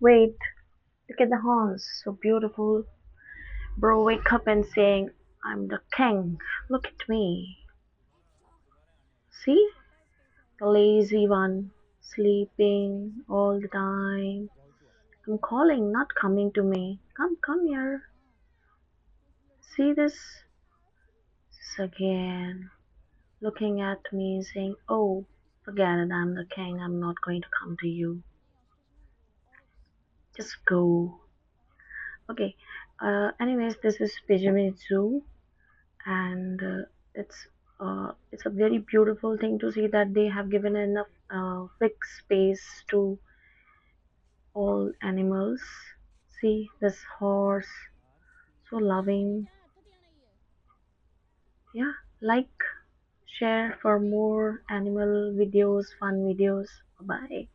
Wait, look at the horns, so beautiful. Bro, wake up and saying, I'm the king. Look at me. See? The lazy one, sleeping all the time. I'm calling, not coming to me. Come here. See this? This again. Looking at me, saying, oh, forget it, I'm the king. I'm not going to come to you. Just go. Okay. Anyways, this is Pyramid Zoo, and it's a very beautiful thing to see that they have given enough fixed space to all animals. See this horse, so loving. Yeah, like, share for more animal videos, fun videos. Bye bye.